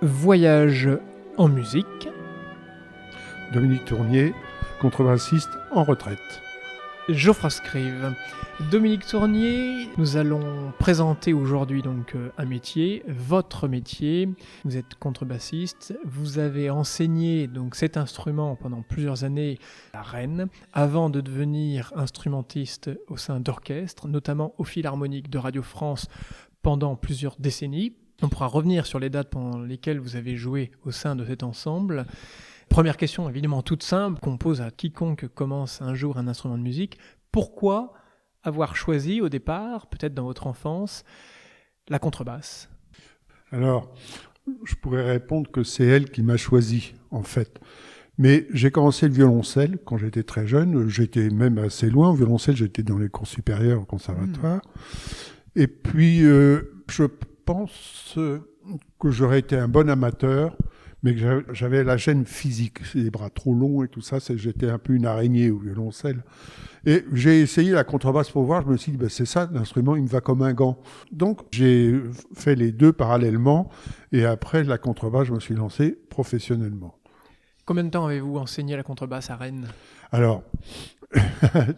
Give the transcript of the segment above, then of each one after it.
Voyage en musique. Dominique Tournier, contrebassiste en retraite. Geoffroy Scrive. Dominique Tournier, nous allons présenter aujourd'hui donc un métier, votre métier. Vous êtes contrebassiste, vous avez enseigné donc cet instrument pendant plusieurs années à Rennes, avant de devenir instrumentiste au sein d'orchestres, notamment au Philharmonique de Radio France pendant plusieurs décennies. On pourra revenir sur les dates pendant lesquelles vous avez joué au sein de cet ensemble. Première question évidemment toute simple qu'on pose à quiconque commence un jour un instrument de musique. Pourquoi avoir choisi au départ, peut-être dans votre enfance, la contrebasse ? Alors, je pourrais répondre que c'est elle qui m'a choisi, en fait. Mais j'ai commencé le violoncelle quand j'étais très jeune. J'étais même assez loin. Au violoncelle, j'étais dans les cours supérieurs au conservatoire. Et puis, je pense que j'aurais été un bon amateur, mais que j'avais la gêne physique, les bras trop longs et tout ça, j'étais un peu une araignée au violoncelle. Et j'ai essayé la contrebasse pour voir, je me suis dit, c'est ça, l'instrument, il me va comme un gant. Donc j'ai fait les deux parallèlement, et après la contrebasse, je me suis lancé professionnellement. Combien de temps avez-vous enseigné la contrebasse à Rennes ? Alors,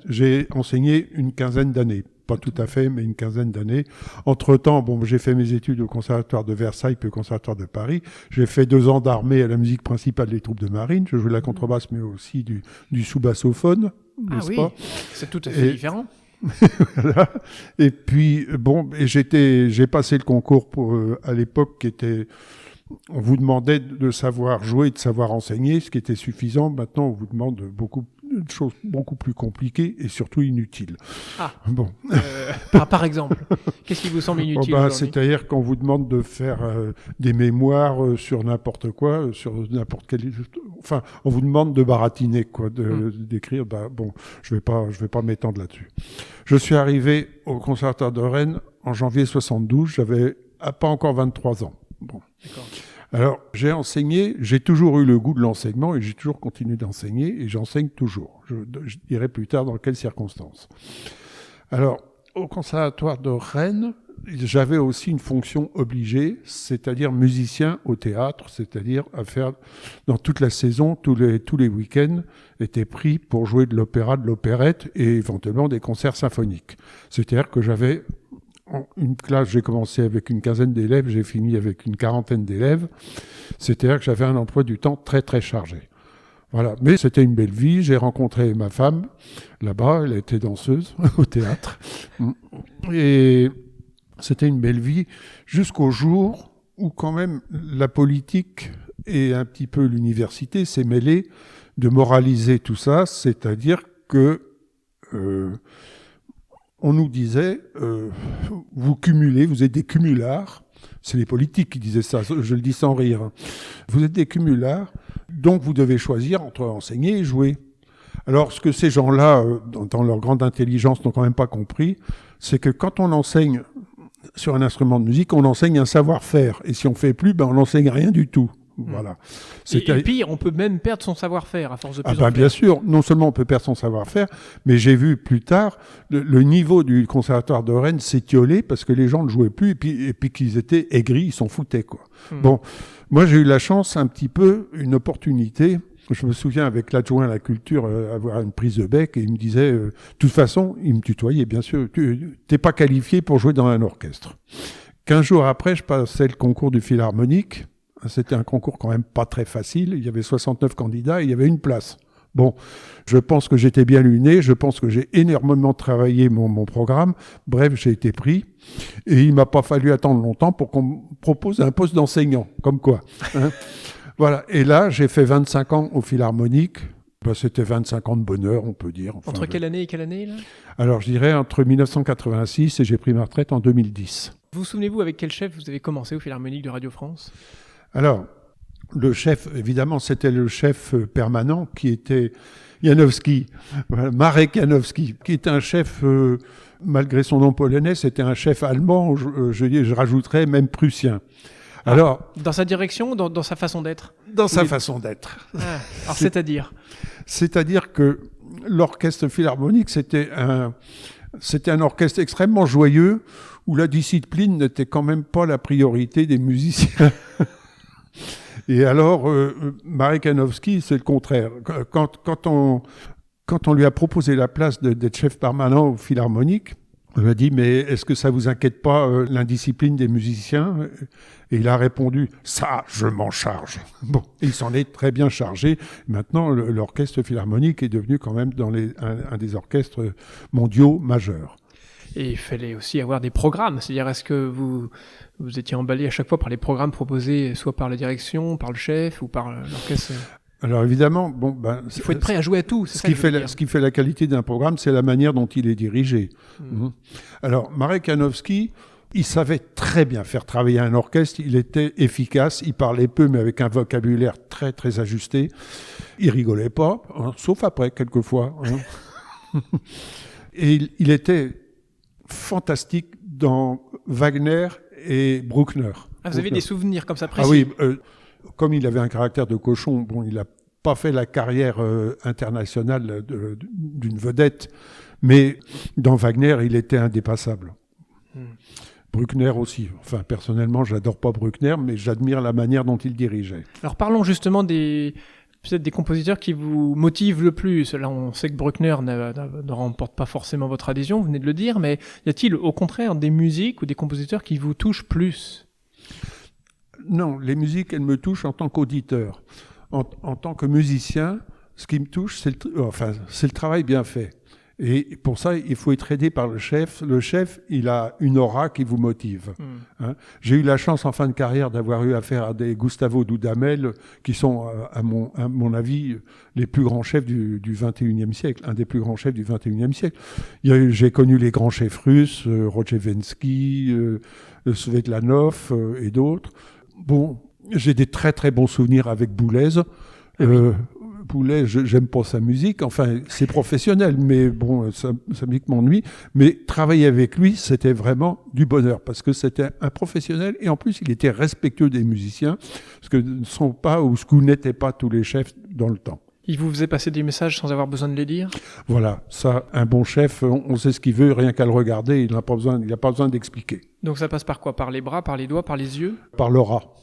j'ai enseigné une quinzaine d'années. Pas tout à fait, mais une quinzaine d'années. Entre-temps, j'ai fait mes études au Conservatoire de Versailles puis au Conservatoire de Paris. J'ai fait 2 ans d'armée à la musique principale des troupes de marine. Je jouais la contrebasse, mais aussi du sous-bassophone, n'est-ce pas ? C'est tout à fait différent. Voilà. Et puis, j'ai passé le concours à l'époque qui était... On vous demandait de savoir jouer, de savoir enseigner, ce qui était suffisant. Maintenant, on vous demande de choses beaucoup plus compliquées et surtout inutiles. Ah. Bon. Par exemple, qu'est-ce qui vous semble inutile aujourd'hui ? C'est-à-dire qu'on vous demande de faire des mémoires sur n'importe quoi, sur n'importe quel... Enfin, on vous demande de baratiner, quoi, d'écrire. Je vais pas m'étendre là-dessus. Je suis arrivé au Conservatoire de Rennes en janvier 72. J'avais pas encore 23 ans. Bon. D'accord. Alors, j'ai enseigné, j'ai toujours eu le goût de l'enseignement et j'ai toujours continué d'enseigner et j'enseigne toujours. Je dirai plus tard dans quelles circonstances. Alors, au Conservatoire de Rennes, j'avais aussi une fonction obligée, c'est-à-dire musicien au théâtre, c'est-à-dire à faire dans toute la saison, tous les week-ends, étaient pris pour jouer de l'opéra, de l'opérette et éventuellement des concerts symphoniques. C'est-à-dire que j'avais une classe, j'ai commencé avec une quinzaine d'élèves, j'ai fini avec une quarantaine d'élèves. C'est-à-dire que j'avais un emploi du temps très très chargé. Voilà, mais c'était une belle vie. J'ai rencontré ma femme là-bas, elle était danseuse au théâtre. Et c'était une belle vie jusqu'au jour où quand même la politique et un petit peu l'université s'est mêlée de moraliser tout ça, c'est-à-dire que on nous disait, vous cumulez, vous êtes des cumulards. C'est les politiques qui disaient ça, je le dis sans rire. Vous êtes des cumulards, donc vous devez choisir entre enseigner et jouer. Alors, ce que ces gens-là, dans leur grande intelligence, n'ont quand même pas compris, c'est que quand on enseigne sur un instrument de musique, on enseigne un savoir-faire. Et si on ne fait plus, on n'enseigne rien du tout. Voilà. Et pire, on peut même perdre son savoir-faire à force de plus en plus. Bien sûr, non seulement on peut perdre son savoir-faire, mais j'ai vu plus tard le niveau du Conservatoire de Rennes s'étioler parce que les gens ne jouaient plus et puis qu'ils étaient aigris, ils s'en foutaient, quoi. Bon, moi j'ai eu la chance un petit peu, une opportunité. Je me souviens avec l'adjoint à la culture avoir une prise de bec et il me disait, de toute façon, il me tutoyait bien sûr, t'es pas qualifié pour jouer dans un orchestre. 15 jours après, je passais le concours du Philharmonique. C'était un concours quand même pas très facile. Il y avait 69 candidats et il y avait une place. Bon, je pense que j'étais bien luné. Je pense que j'ai énormément travaillé mon programme. Bref, j'ai été pris. Et il m'a pas fallu attendre longtemps pour qu'on me propose un poste d'enseignant. Comme quoi. Hein. Voilà. Et là, j'ai fait 25 ans au Philharmonique. C'était 25 ans de bonheur, on peut dire. Entre quelle année et quelle année, là ? Alors, je dirais entre 1986 et j'ai pris ma retraite en 2010. Vous souvenez-vous avec quel chef vous avez commencé au Philharmonique de Radio France ? Alors, le chef, évidemment, c'était le chef permanent qui était Janowski, Marek Janowski, qui est un chef, malgré son nom polonais, c'était un chef allemand, je rajouterais même prussien. Alors, dans sa direction ou dans sa façon d'être ? Dans sa façon d'être. Alors, c'est-à-dire ? C'est-à-dire que l'orchestre philharmonique, c'était un orchestre extrêmement joyeux où la discipline n'était quand même pas la priorité des musiciens. Et alors, Marek Janowski, c'est le contraire. Quand on lui a proposé la place d'être chef permanent au Philharmonique, on lui a dit, mais est-ce que ça vous inquiète pas l'indiscipline des musiciens? Et il a répondu, ça, je m'en charge. Bon, il s'en est très bien chargé. Maintenant, l'orchestre philharmonique est devenu quand même un des orchestres mondiaux majeurs. Et il fallait aussi avoir des programmes. C'est-à-dire, est-ce que vous étiez emballé à chaque fois par les programmes proposés, soit par la direction, par le chef ou par l'orchestre? Alors évidemment, il faut être prêt à jouer à tout. Ce qui fait la qualité d'un programme, c'est la manière dont il est dirigé. Alors Marek Janowski, il savait très bien faire travailler un orchestre. Il était efficace. Il parlait peu, mais avec un vocabulaire très très ajusté. Il rigolait pas, sauf après quelquefois. Et il était fantastique dans Wagner et Bruckner. Ah, vous avez des souvenirs comme ça précis? Ah oui, comme il avait un caractère de cochon, il n'a pas fait la carrière internationale d'une vedette, mais dans Wagner, il était indépassable. Bruckner aussi. Enfin, personnellement, j'adore pas Bruckner, mais j'admire la manière dont il dirigeait. Alors parlons justement peut-être des compositeurs qui vous motivent le plus. Là, on sait que Bruckner ne remporte pas forcément votre adhésion, vous venez de le dire, mais y a-t-il au contraire des musiques ou des compositeurs qui vous touchent plus? Non, les musiques, elles me touchent en tant qu'auditeur. En tant que musicien, ce qui me touche, c'est le travail bien fait. Et pour ça, il faut être aidé par le chef. Le chef, il a une aura qui vous motive. Hein. J'ai eu la chance en fin de carrière d'avoir eu affaire à des Gustavo Dudamel, qui sont, à mon avis, les plus grands chefs du 21e siècle, un des plus grands chefs du 21e siècle. J'ai connu les grands chefs russes, Rodchevensky, Svetlanov et d'autres. Bon, j'ai des très très bons souvenirs avec Boulez. Boulez, j'aime pas sa musique, enfin c'est professionnel, mais bon, sa musique m'ennuie. Mais travailler avec lui, c'était vraiment du bonheur, parce que c'était un professionnel, et en plus il était respectueux des musiciens, ce que ne sont pas, ou ce que n'étaient pas tous les chefs dans le temps. Il vous faisait passer des messages sans avoir besoin de les dire? Voilà, ça, un bon chef, on sait ce qu'il veut, rien qu'à le regarder, il n'a pas besoin d'expliquer. Donc ça passe par quoi? Par les bras, par les doigts, par les yeux? Par l'aura.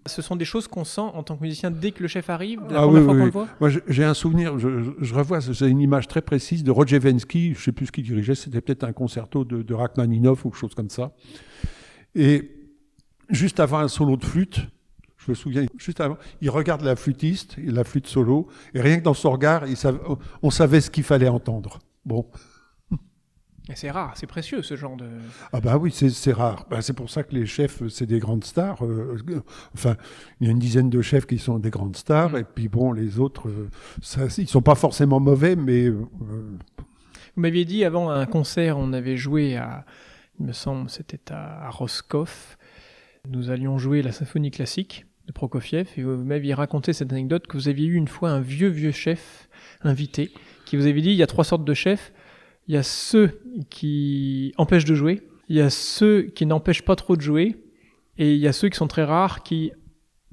Ce sont des choses qu'on sent en tant que musicien dès que le chef arrive, la première fois qu'on le voit? Moi, j'ai un souvenir, je revois, c'est une image très précise de Rodchevensky, je ne sais plus ce qu'il dirigeait, c'était peut-être un concerto de Rachmaninov ou quelque chose comme ça. Et juste avant un solo de flûte, je me souviens, juste avant, il regarde la flûtiste, la flûte solo, et rien que dans son regard, on savait ce qu'il fallait entendre. Bon. Et c'est rare, c'est précieux ce genre de... Ah bah oui, c'est rare. C'est pour ça que les chefs, c'est des grandes stars. Enfin, il y a une dizaine de chefs qui sont des grandes stars, et puis bon, les autres, ils sont pas forcément mauvais, mais... Vous m'aviez dit avant un concert, on avait joué il me semble, c'était à Roscoff. Nous allions jouer la symphonie classique de Prokofiev, et vous m'aviez raconté cette anecdote que vous aviez eu une fois un vieux chef invité, qui vous avait dit, il y a 3 sortes de chefs. Il y a ceux qui empêchent de jouer, il y a ceux qui n'empêchent pas trop de jouer, et il y a ceux qui sont très rares, qui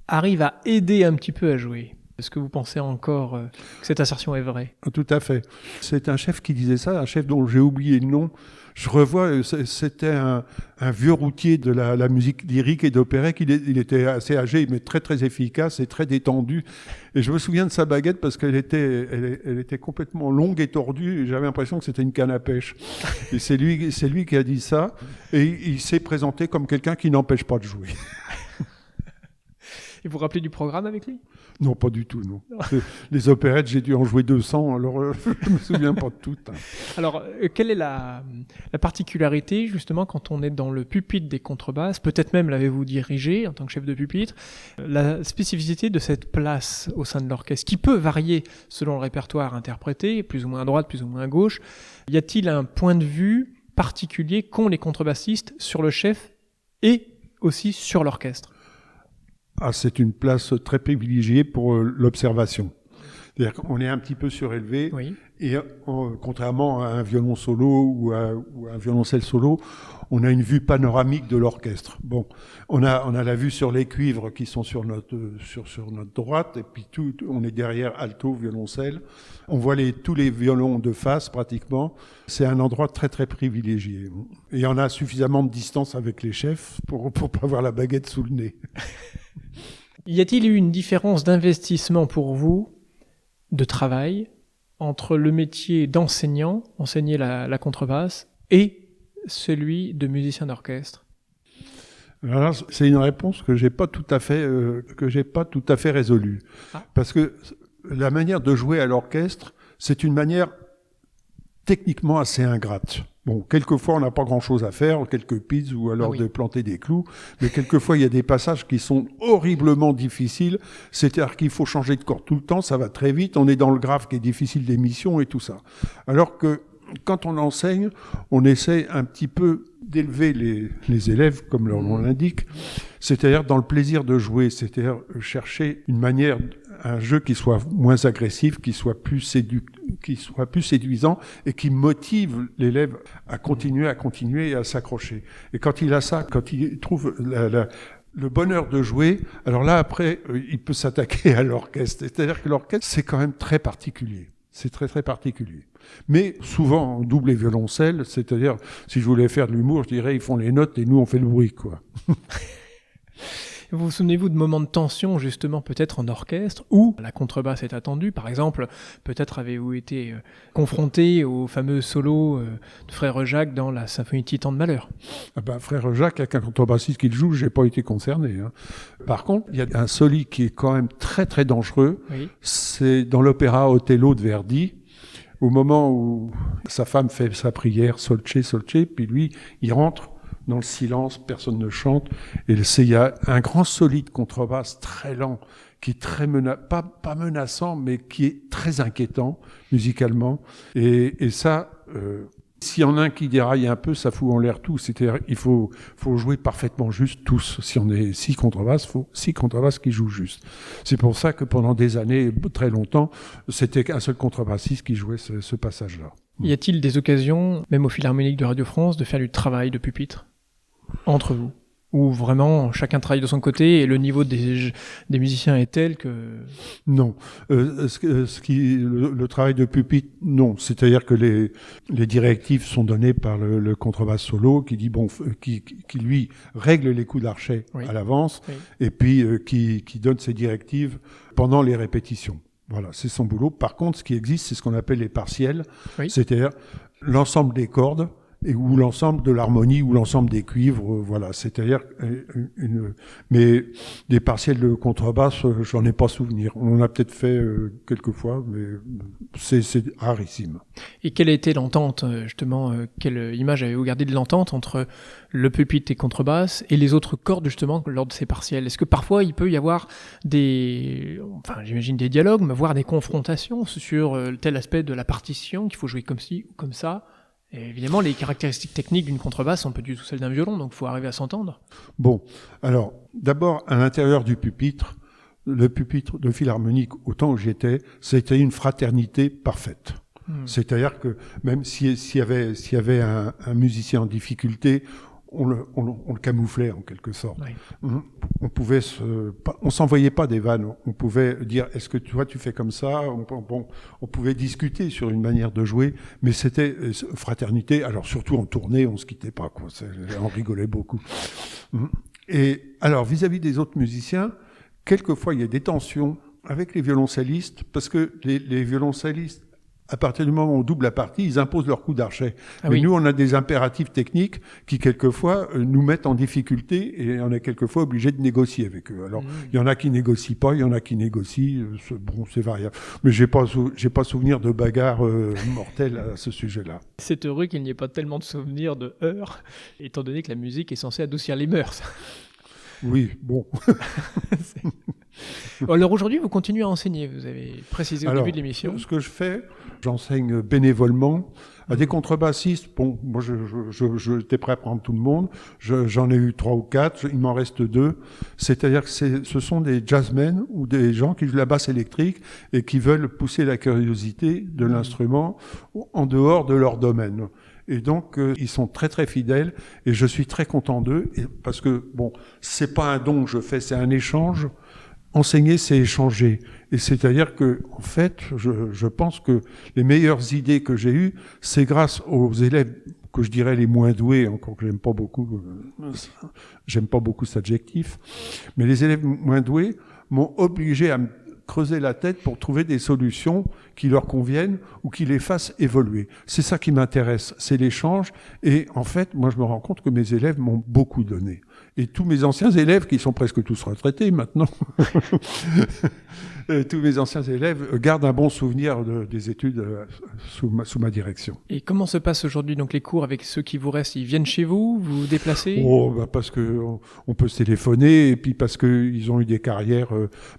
arrivent à aider un petit peu à jouer. Est-ce que vous pensez encore que cette assertion est vraie? Tout à fait. C'est un chef qui disait ça, un chef dont j'ai oublié le nom. Je revois, c'était un vieux routier de la musique lyrique et d'opérette. Il était assez âgé, mais très très efficace et très détendu. Et je me souviens de sa baguette parce qu'elle était complètement longue et tordue. Et j'avais l'impression que c'était une canne à pêche. Et c'est lui qui a dit ça. Et il s'est présenté comme quelqu'un qui n'empêche pas de jouer. Et vous vous rappelez du programme avec lui? Non, pas du tout, non. Les opérettes, j'ai dû en jouer 200, alors je ne me souviens pas de toutes. Alors, quelle est la particularité, justement, quand on est dans le pupitre des contrebasses, peut-être même l'avez-vous dirigé en tant que chef de pupitre, la spécificité de cette place au sein de l'orchestre, qui peut varier selon le répertoire interprété, plus ou moins à droite, plus ou moins à gauche. Y a-t-il un point de vue particulier qu'ont les contrebassistes sur le chef et aussi sur l'orchestre? C'est une place très privilégiée pour l'observation. C'est-à-dire qu'on est un petit peu surélevé, oui. Et contrairement à un violon solo ou à un violoncelle solo, on a une vue panoramique de l'orchestre. Bon, on a la vue sur les cuivres qui sont sur notre droite, et puis on est derrière alto, violoncelle. On voit tous les violons de face pratiquement. C'est un endroit très très privilégié. Et on a suffisamment de distance avec les chefs pour pas avoir la baguette sous le nez. Y a-t-il eu une différence d'investissement pour vous, de travail, entre le métier d'enseignant, enseigner la contrebasse, et celui de musicien d'orchestre? Alors là, c'est une réponse que j'ai pas tout à fait résolue, parce que la manière de jouer à l'orchestre, c'est une manière techniquement assez ingrate. Bon, quelquefois on n'a pas grand-chose à faire, quelques pizzes ou alors de planter des clous, mais quelquefois il y a des passages qui sont horriblement difficiles, c'est-à-dire qu'il faut changer de corde tout le temps, ça va très vite, on est dans le grave qui est difficile d'émission et tout ça. Alors que quand on enseigne, on essaie un petit peu d'élever les élèves, comme leur nom l'indique, c'est-à-dire dans le plaisir de jouer, c'est-à-dire chercher une manière, un jeu qui soit moins agressif, qui soit plus séduisant et qui motive l'élève à continuer et à s'accrocher. Et quand il a ça, quand il trouve le bonheur de jouer, alors là après, il peut s'attaquer à l'orchestre. C'est-à-dire que l'orchestre, c'est quand même très particulier. C'est très très particulier. Mais souvent en double et violoncelle, c'est-à-dire si je voulais faire de l'humour, je dirais ils font les notes et nous on fait le bruit, quoi. Vous souvenez-vous de moments de tension, justement, peut-être en orchestre, où la contrebasse est attendue? Par exemple, peut-être avez-vous été confronté au fameux solo de Frère Jacques dans la symphonie Titan de Malheur? Frère Jacques, avec un contrebassiste qui le joue, j'ai pas été concerné. Hein. Par contre, il y a un soli qui est quand même très très dangereux. Oui. C'est dans l'opéra Othello de Verdi, au moment où sa femme fait sa prière, Solce, Solce, puis lui, il rentre dans le silence, personne ne chante, et il y a un grand solide contrebasse très lent, qui est très pas menaçant, mais qui est très inquiétant musicalement. Et ça, s'il y en a un qui déraille un peu, ça fout en l'air tout. C'est-à-dire, il faut jouer parfaitement juste tous. Si on est 6 contrebasses, il faut 6 contrebasses qui jouent juste. C'est pour ça que pendant des années, très longtemps, c'était qu'un seul contrebassiste qui jouait ce passage-là. Y a-t-il des occasions, même au Philharmonique de Radio France, de faire du travail de pupitre entre vous, où vraiment chacun travaille de son côté et le niveau des musiciens est tel que... Non. Le travail de pupitre, non. C'est-à-dire que les directives sont données par le contrebasse solo qui dit qui lui règle les coups d'archet à l'avance et puis qui donne ses directives pendant les répétitions. Voilà, c'est son boulot. Par contre, ce qui existe, c'est ce qu'on appelle les partiels, c'est-à-dire l'ensemble des cordes ou l'ensemble de l'harmonie ou l'ensemble des cuivres, voilà. C'est-à-dire mais des partiels de contrebasse, j'en ai pas souvenir. On en a peut-être fait quelques fois, mais c'est rarissime. Et quelle a été l'entente, justement, quelle image avez-vous gardé de l'entente entre le pupitre et contrebasse et les autres cordes, justement, lors de ces partiels? Est-ce que parfois il peut y avoir j'imagine des dialogues, mais voire des confrontations sur tel aspect de la partition, qu'il faut jouer comme ci ou comme ça? Et évidemment, les caractéristiques techniques d'une contrebasse sont pas du tout celles d'un violon, donc il faut arriver à s'entendre. Bon, alors, d'abord, à l'intérieur du pupitre, le pupitre de Philharmonique, au temps où j'y étais, c'était une fraternité parfaite. C'est-à-dire que même s'il y avait un musicien en difficulté, on le camouflait en quelque sorte. Oui. On s'envoyait pas des vannes. On pouvait dire, est-ce que toi tu fais comme ça? On pouvait discuter sur une manière de jouer, mais c'était fraternité. Alors surtout en tournée, on se quittait pas, quoi. On rigolait beaucoup. Et alors vis-à-vis des autres musiciens, quelquefois il y a des tensions avec les violoncellistes, parce que les violoncellistes, à partir du moment où on double la partie, ils imposent leur coup d'archet. Mais nous, on a des impératifs techniques qui, quelquefois, nous mettent en difficulté et on est quelquefois obligé de négocier avec eux. Alors, il y en a qui négocient pas, il y en a qui négocient. C'est variable. Mais j'ai pas souvenir de bagarres mortelles à ce sujet-là. C'est heureux qu'il n'y ait pas tellement de souvenirs de heurts, étant donné que la musique est censée adoucir les mœurs. Oui, bon. Alors aujourd'hui, vous continuez à enseigner, vous avez précisé au début de l'émission. Ce que je fais, j'enseigne bénévolement à des contrebassistes. Bon, moi, j'étais prêt à prendre tout le monde. J'en ai eu 3 ou 4, il m'en reste 2. C'est-à-dire que ce sont des jazzmen ou des gens qui jouent la basse électrique et qui veulent pousser la curiosité de l'instrument en dehors de leur domaine. Et donc, ils sont très très fidèles et je suis très content d'eux parce que, bon, c'est pas un don que je fais, c'est un échange. Enseigner, c'est échanger. Et c'est-à-dire que, en fait, je pense que les meilleures idées que j'ai eues, c'est grâce aux élèves que je dirais les moins doués, encore que j'aime pas beaucoup cet adjectif, mais les élèves moins doués m'ont obligé à me creuser la tête pour trouver des solutions qui leur conviennent ou qui les fassent évoluer. C'est ça qui m'intéresse, c'est l'échange. Et en fait, moi, je me rends compte que mes élèves m'ont beaucoup donné. Et tous mes anciens élèves, qui sont presque tous retraités maintenant, tous mes anciens élèves gardent un bon souvenir des études sous ma direction. Et comment se passent aujourd'hui donc les cours avec ceux qui vous restent? Ils viennent chez vous, vous vous déplacez? Parce que on peut se téléphoner et puis parce que ils ont eu des carrières.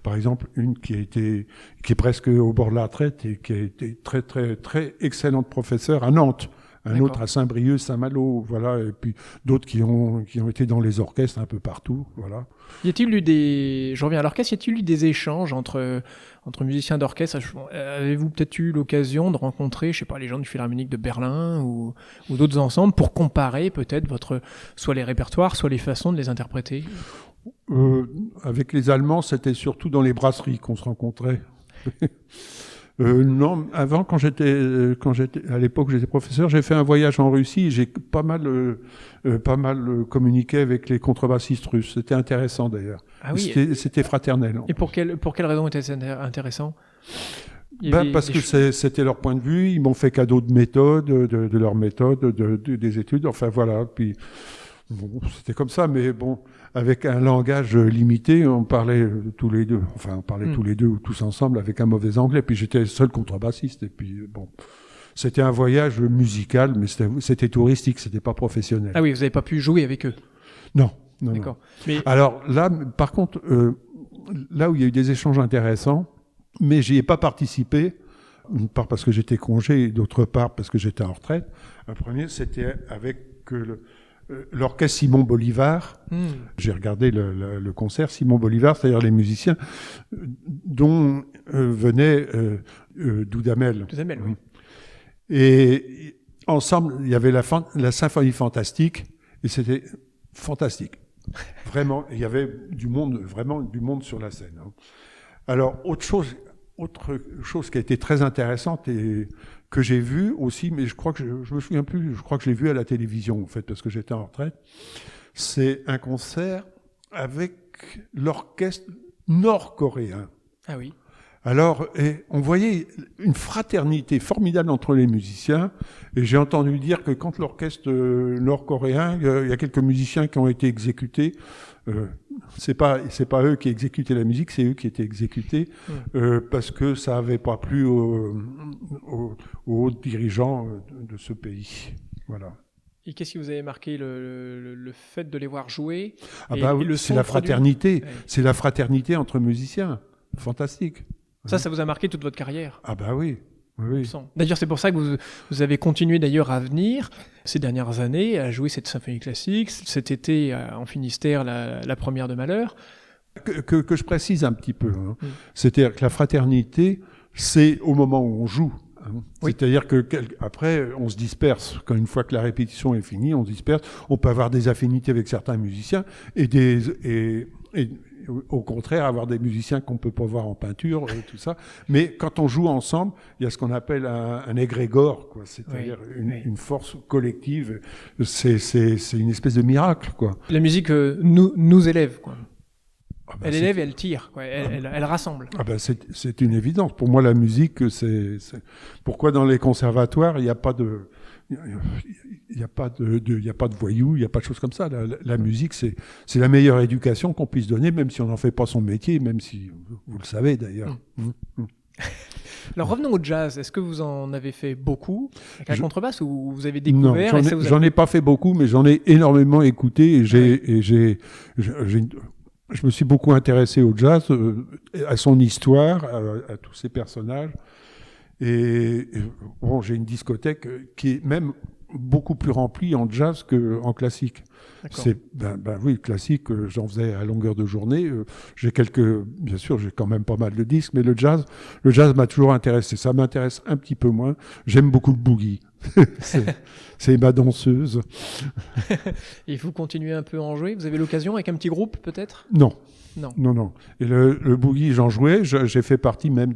Par exemple, une qui est presque au bord de la retraite et qui a été très très très excellente professeure à Nantes. Un autre à Saint-Brieuc, Saint-Malo, voilà, et puis d'autres qui ont été dans les orchestres un peu partout, voilà. Y a-t-il eu je reviens à l'orchestre, y a-t-il eu des échanges entre musiciens d'orchestre? Avez-vous peut-être eu l'occasion de rencontrer, je sais pas, les gens du Philharmonique de Berlin ou d'autres ensembles pour comparer peut-être soit les répertoires, soit les façons de les interpréter? Avec les Allemands, c'était surtout dans les brasseries qu'on se rencontrait. Non, avant, quand j'étais à l'époque, j'étais professeur, j'ai fait un voyage en Russie. J'ai pas mal communiqué avec les contrebassistes russes. C'était intéressant d'ailleurs. Ah oui. C'était fraternel. Et pour quelle raison était-ce intéressant? Parce que c'était leur point de vue. Ils m'ont fait cadeau de méthode, de leur méthode, des études. Enfin voilà. Puis bon, c'était comme ça, mais bon, avec un langage limité, on parlait tous les deux. Enfin, on parlait tous les deux ou tous ensemble avec un mauvais anglais. Puis j'étais le seul contrebassiste. Et puis bon, c'était un voyage musical, mais c'était touristique, c'était pas professionnel. Ah oui, vous n'avez pas pu jouer avec eux? Non. D'accord. Mais... Alors là, par contre, là où il y a eu des échanges intéressants, mais j'y ai pas participé. D'une part parce que j'étais congé, et d'autre part parce que j'étais en retraite. Le premier, c'était avec l'orchestre Simon Bolivar. J'ai regardé le concert Simon Bolivar, c'est-à-dire les musiciens dont venait Dudamel. Dudamel, oui. Et ensemble, il y avait la symphonie fantastique, et c'était fantastique. Vraiment, il y avait vraiment du monde sur la scène. Alors, autre chose qui a été très intéressante et que j'ai vue aussi, mais je crois que je me souviens plus, je crois que je l'ai vu à la télévision, en fait, parce que j'étais en retraite, c'est un concert avec l'orchestre nord-coréen. Ah oui. Alors, on voyait une fraternité formidable entre les musiciens, et j'ai entendu dire que quand l'orchestre nord-coréen, il y a quelques musiciens qui ont été exécutés. C'est pas eux qui exécutaient la musique, c'est eux qui étaient exécutés parce que ça avait pas plu aux hauts dirigeants de ce pays. Voilà. Et qu'est-ce qui vous avait marqué le fait de les voir jouer? C'est la fraternité. Ouais. C'est la fraternité entre musiciens. Fantastique. Ça vous a marqué toute votre carrière? Ah bah oui. Oui. D'ailleurs, c'est pour ça que vous avez continué d'ailleurs à venir ces dernières années à jouer cette symphonie classique. Cet été, en Finistère, la première de Mahler. Que je précise un petit peu. C'est-à-dire que la fraternité, c'est au moment où on joue. Oui. C'est-à-dire que après, on se disperse. Quand une fois que la répétition est finie, on se disperse. On peut avoir des affinités avec certains musiciens et au contraire, avoir des musiciens qu'on peut pas voir en peinture, tout ça. Mais quand on joue ensemble, il y a ce qu'on appelle un égrégore, quoi. C'est-à-dire une force collective. C'est une espèce de miracle, quoi. La musique nous élève, quoi. Elle élève et elle tire, quoi. Elle rassemble. C'est une évidence. Pour moi, la musique, pourquoi dans les conservatoires, il n'y a pas de voyous, il n'y a pas de choses comme ça. La musique, c'est la meilleure éducation qu'on puisse donner, même si on n'en fait pas son métier, même si vous le savez d'ailleurs. Alors revenons au jazz. Est-ce que vous en avez fait beaucoup avec la contrebasse ou vous avez découvert? Non, j'en ai pas fait beaucoup, mais j'en ai énormément écouté et je me suis beaucoup intéressé au jazz, à son histoire, à tous ses personnages. Et bon, j'ai une discothèque qui est même beaucoup plus remplie en jazz qu'en classique. D'accord. Oui, classique, j'en faisais à longueur de journée. Bien sûr, j'ai quand même pas mal de disques, mais le jazz m'a toujours intéressé. Ça m'intéresse un petit peu moins. J'aime beaucoup le boogie. c'est ma danseuse. Et vous continuez un peu à en jouer? Vous avez l'occasion avec un petit groupe peut-être? Non. Non. Non. Et le boogie, j'en jouais. J'ai fait partie même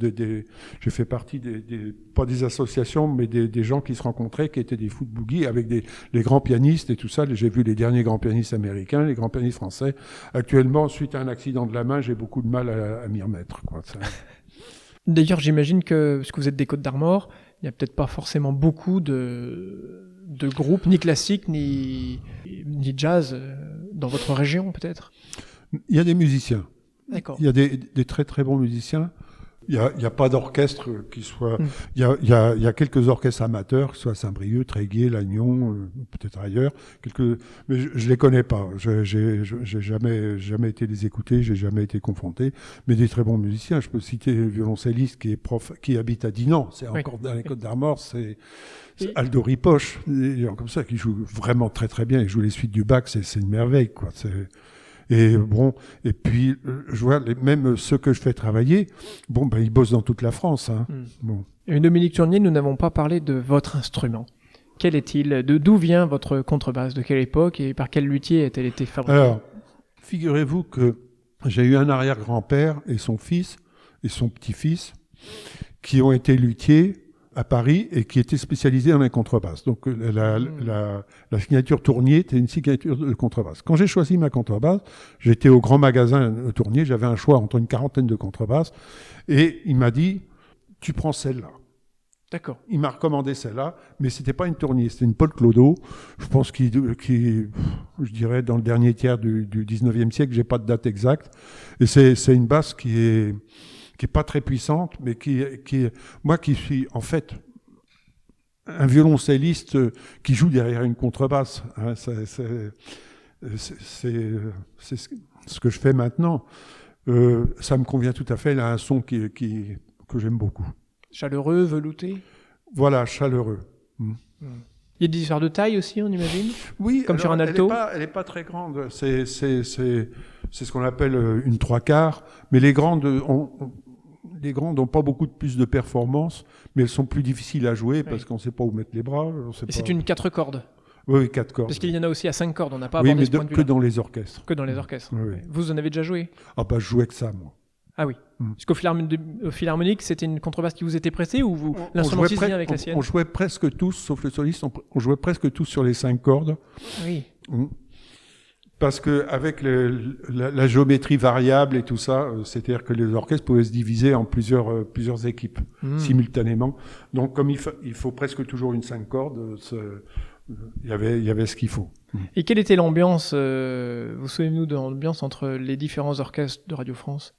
pas des associations, mais des gens qui se rencontraient, qui étaient des foot boogie avec les grands pianistes et tout ça. J'ai vu les derniers grands pianistes américains, les grands pianistes français. Actuellement, suite à un accident de la main, j'ai beaucoup de mal à m'y remettre, quoi. D'ailleurs, j'imagine que, parce que vous êtes des Côtes-d'Armor, il n'y a peut-être pas forcément beaucoup de groupes, ni classiques, ni jazz, dans votre région, peut-être? Il y a des musiciens. D'accord. Il y a des très très bons musiciens. Il y a pas d'orchestre qui soit. Il y a quelques orchestres amateurs, que ce soit Saint-Brieuc, Tréguier, Lannion, peut-être ailleurs. Mais je les connais pas. J'ai jamais été les écouter. J'ai jamais été confronté. Mais des très bons musiciens. Je peux citer le violoncelliste qui est prof, qui habite à Dinan. C'est encore dans les Côtes-d'Armor. C'est Aldo Ripoche, des gens comme ça qui joue vraiment très très bien. Il joue les suites du Bach. C'est une merveille, quoi. Et puis je vois même ceux que je fais travailler, ils bossent dans toute la France. Hein. Bon. Et Dominique Tournier, nous n'avons pas parlé de votre instrument. Quel est-il? D'où vient votre contrebasse? De quelle époque et par quel luthier a-t-elle été fabriquée? Alors, figurez-vous que j'ai eu un arrière-grand-père et son fils et son petit-fils qui ont été luthiers à Paris et qui étaient spécialisés dans la contrebasse. Donc la signature Tournier était une signature de contrebasse. Quand j'ai choisi ma contrebasse, j'étais au grand magasin Tournier, j'avais un choix entre une quarantaine de contrebasses et il m'a dit « tu prends celle-là ». D'accord. Il m'a recommandé celle-là, mais c'était pas une Tournier, c'était une Paul Clodo. Je pense je dirais, dans le dernier tiers du 19e siècle, j'ai pas de date exacte. Et c'est une basse qui est pas très puissante, mais moi qui suis en fait un violoncelliste qui joue derrière une contrebasse, hein, c'est ce que je fais maintenant. Ça me convient tout à fait. Il a un son que j'aime beaucoup. Chaleureux, velouté? Voilà, chaleureux. Il y a des histoires de taille aussi, on imagine? Oui, comme sur un alto. Elle est pas très grande. C'est ce qu'on appelle une 3/4. Mais les grandes n'ont pas beaucoup plus de performance, mais elles sont plus difficiles à jouer parce qu'on ne sait pas où mettre les bras. C'est une 4 cordes? Oui, 4 cordes. Parce qu'il y en a aussi à 5 cordes, on n'a pas abordé abordé ce point de vue-là. Que dans les orchestres. Que dans les orchestres. Oui. Vous en avez déjà joué? Ah je jouais que ça, moi. Ah oui. Parce qu'au Philharmonique, c'était une contrebasse qui vous était prêtée ou l'instrumentiste vient avec la sienne? On jouait presque tous, sauf le soliste, on jouait presque tous sur les 5 cordes. Oui. Parce que avec la géométrie variable et tout ça, c'est-à-dire que les orchestres pouvaient se diviser en plusieurs équipes simultanément. Donc comme il faut presque toujours une 5 cordes, il y avait ce qu'il faut. Et quelle était l'ambiance, vous souvenez-nous de l'ambiance entre les différents orchestres de Radio France?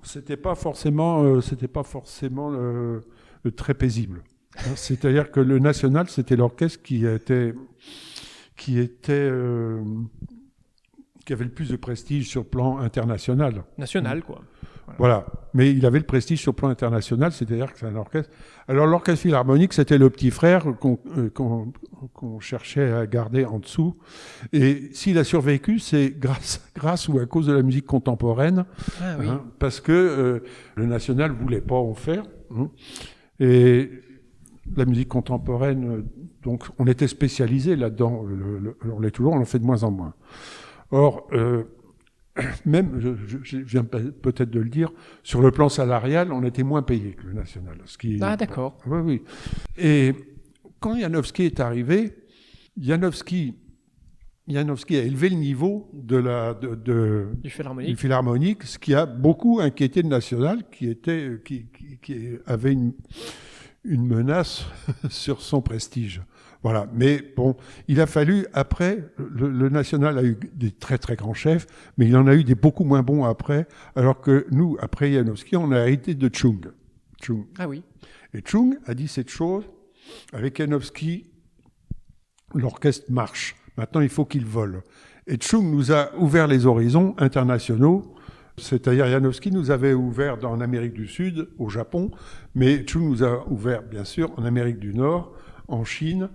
C'était pas forcément très paisible. C'est-à-dire que le National, c'était l'orchestre qui avait le plus de prestige sur le plan international. National, quoi. Voilà. Mais il avait le prestige sur le plan international, c'est-à-dire que c'est un orchestre. Alors l'orchestre philharmonique, c'était le petit frère qu'on cherchait à garder en dessous. Et s'il a survécu, c'est grâce ou à cause de la musique contemporaine. Ah oui. Parce que le National voulait pas en faire. Et la musique contemporaine, donc on était spécialisé là-dedans. On l'est toujours, on en fait de moins en moins. Or, même, je viens peut-être de le dire, sur le plan salarial, on était moins payé que le National. Ah d'accord. Oui. Et quand Janowski est arrivé, Janowski a élevé le niveau du Philharmonique, ce qui a beaucoup inquiété le National, qui avait une menace sur son prestige. Voilà. Mais bon, il a fallu, après, le National a eu des très très grands chefs, mais il en a eu des beaucoup moins bons après, alors que nous, après Janowski, on a hérité de Chung. Ah oui. Et Chung a dit cette chose, avec Janowski, l'orchestre marche. Maintenant, il faut qu'il vole. Et Tchoung nous a ouvert les horizons internationaux. C'est-à-dire Janowski nous avait ouvert en Amérique du Sud, au Japon, mais Tchoung nous a ouvert bien sûr en Amérique du Nord, en Chine,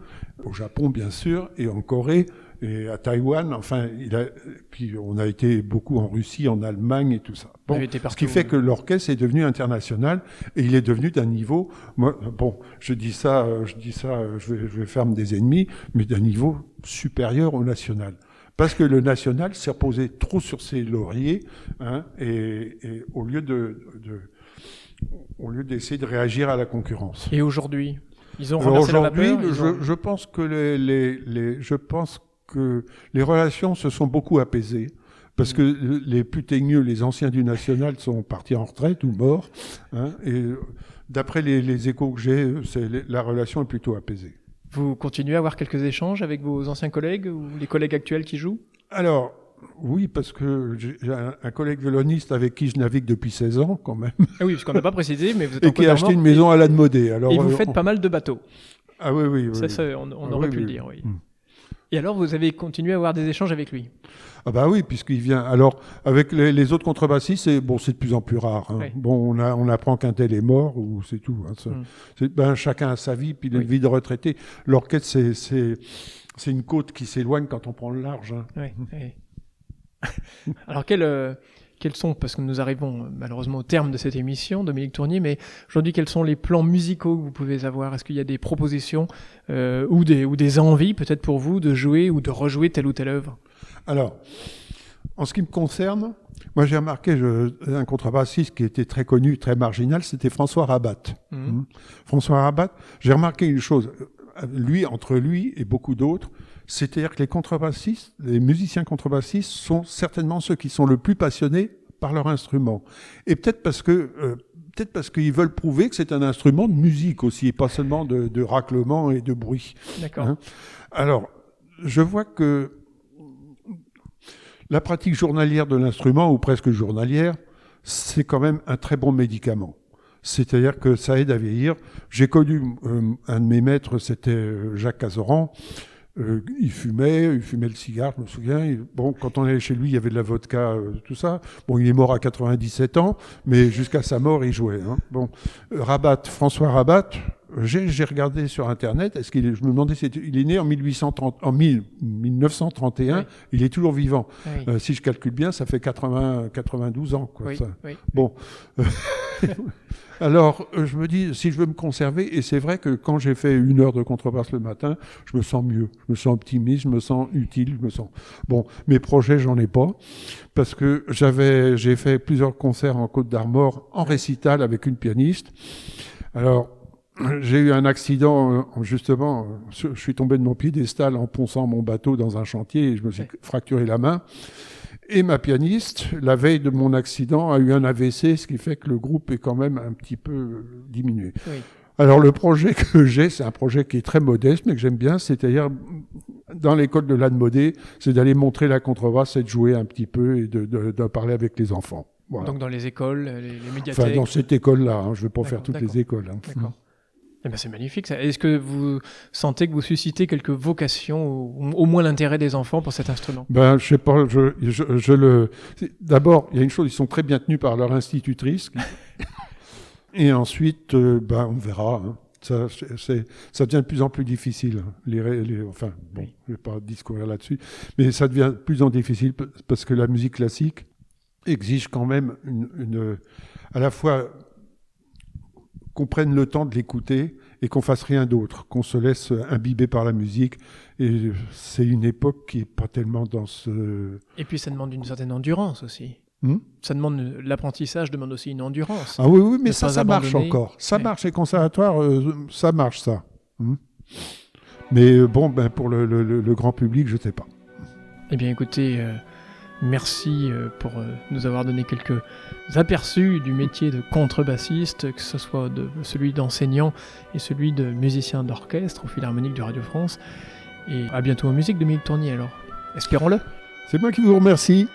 au Japon bien sûr, et en Corée, et à Taïwan. Enfin, puis on a été beaucoup en Russie, en Allemagne et tout ça. Bon, ce qui fait que l'orchestre est devenu international et il est devenu d'un niveau. Moi, bon, je dis ça, je vais faire des ennemis, mais d'un niveau supérieur au national. Parce que le national s'est reposé trop sur ses lauriers, hein, et au lieu d'essayer de réagir à la concurrence. Et aujourd'hui, ils ont renversé la vapeur. Je pense que les relations se sont beaucoup apaisées. Parce que les plus teigneux, les anciens du national, sont partis en retraite ou morts. Hein, et d'après les échos que j'ai, la relation est plutôt apaisée. Vous continuez à avoir quelques échanges avec vos anciens collègues ou les collègues actuels qui jouent ? Alors, oui, parce que j'ai un collègue violoniste avec qui je navigue depuis 16 ans, quand même. Ah oui, parce qu'on n'a pas précisé, mais vous êtes et qui a acheté une maison à Lannemodé. Alors, et vous faites pas mal de bateaux. Ah oui. Ça, on aurait pu le dire, oui. Et alors, vous avez continué à avoir des échanges avec lui ? Ah bah oui, puisqu'il vient. Alors, avec les autres contrebassistes, c'est de plus en plus rare. Hein. Oui. Bon, on apprend qu'un tel est mort, ou c'est tout. Hein, chacun a sa vie, puis une vie de retraité. L'orchestre, c'est une côte qui s'éloigne quand on prend le large. Hein. Oui. Alors, quels sont, parce que nous arrivons malheureusement au terme de cette émission, Dominique Tournier, mais aujourd'hui, quels sont les plans musicaux que vous pouvez avoir ? Est-ce qu'il y a des propositions ou des envies, peut-être pour vous, de jouer ou de rejouer telle ou telle œuvre ? Alors, en ce qui me concerne, moi j'ai remarqué un contrebassiste qui était très connu, très marginal, c'était François Rabat. François Rabat, j'ai remarqué une chose, entre lui et beaucoup d'autres, c'est-à-dire que les contrebassistes, les musiciens contrebassistes sont certainement ceux qui sont le plus passionnés par leur instrument. Et peut-être parce qu'ils veulent prouver que c'est un instrument de musique aussi, et pas seulement de raclement et de bruit. D'accord. Hein. Alors, je vois que la pratique journalière de l'instrument, ou presque journalière, c'est quand même un très bon médicament. C'est-à-dire que ça aide à vieillir. J'ai connu un de mes maîtres, c'était Jacques Cazoran. Il fumait le cigare, je me souviens. Bon, quand on allait chez lui, il y avait de la vodka, tout ça. Bon, il est mort à 97 ans, mais jusqu'à sa mort, il jouait. Hein. Bon, François Rabat, j'ai regardé sur Internet. Je me demandais il est né en 1931. Oui. Il est toujours vivant. Oui. Si je calcule bien, ça fait 92 ans. Quoi, oui, ça. Oui. Bon. Alors, je me dis, si je veux me conserver, et c'est vrai que quand j'ai fait 1 heure de contrebasse le matin, je me sens mieux, je me sens optimiste, je me sens utile, Bon, mes projets, j'en ai pas, parce que j'ai fait plusieurs concerts en Côte d'Armor, en récital avec une pianiste. Alors, j'ai eu un accident, justement, je suis tombé de mon piédestal en ponçant mon bateau dans un chantier et je me suis fracturé la main. Et ma pianiste, la veille de mon accident, a eu un AVC, ce qui fait que le groupe est quand même un petit peu diminué. Oui. Alors le projet que j'ai, c'est un projet qui est très modeste, mais que j'aime bien, c'est-à-dire dans l'école de Lannemodé, c'est d'aller montrer la contrebasse et de jouer un petit peu et de parler avec les enfants. Voilà. Donc dans les écoles, les médiathèques. Enfin dans cette école-là, hein, je ne vais pas faire toutes les écoles. Hein. D'accord. Eh ben c'est magnifique ça. Est-ce que vous sentez que vous suscitez quelques vocations, ou au moins l'intérêt des enfants pour cet instrument ? Ben, je sais pas. D'abord, il y a une chose, ils sont très bien tenus par leur institutrice. Et ensuite, on verra. Hein. Ça devient de plus en plus difficile. Enfin, bon, je vais pas discourir là-dessus, mais ça devient de plus en plus difficile parce que la musique classique exige quand même à la fois qu'on prenne le temps de l'écouter et qu'on fasse rien d'autre, qu'on se laisse imbiber par la musique. Et c'est une époque qui est pas tellement dans ce... Et puis ça demande une certaine endurance aussi. L'apprentissage demande aussi une endurance. Ah oui, mais ça marche encore. Ça marche, les conservatoires, ça marche, ça. Mais bon, pour le grand public, je sais pas. Eh bien, écoutez... Merci pour nous avoir donné quelques aperçus du métier de contrebassiste, que ce soit celui d'enseignant et celui de musicien d'orchestre au Philharmonique de Radio France. Et à bientôt en musique, Dominique Tournier alors. Espérons-le. C'est moi qui vous remercie.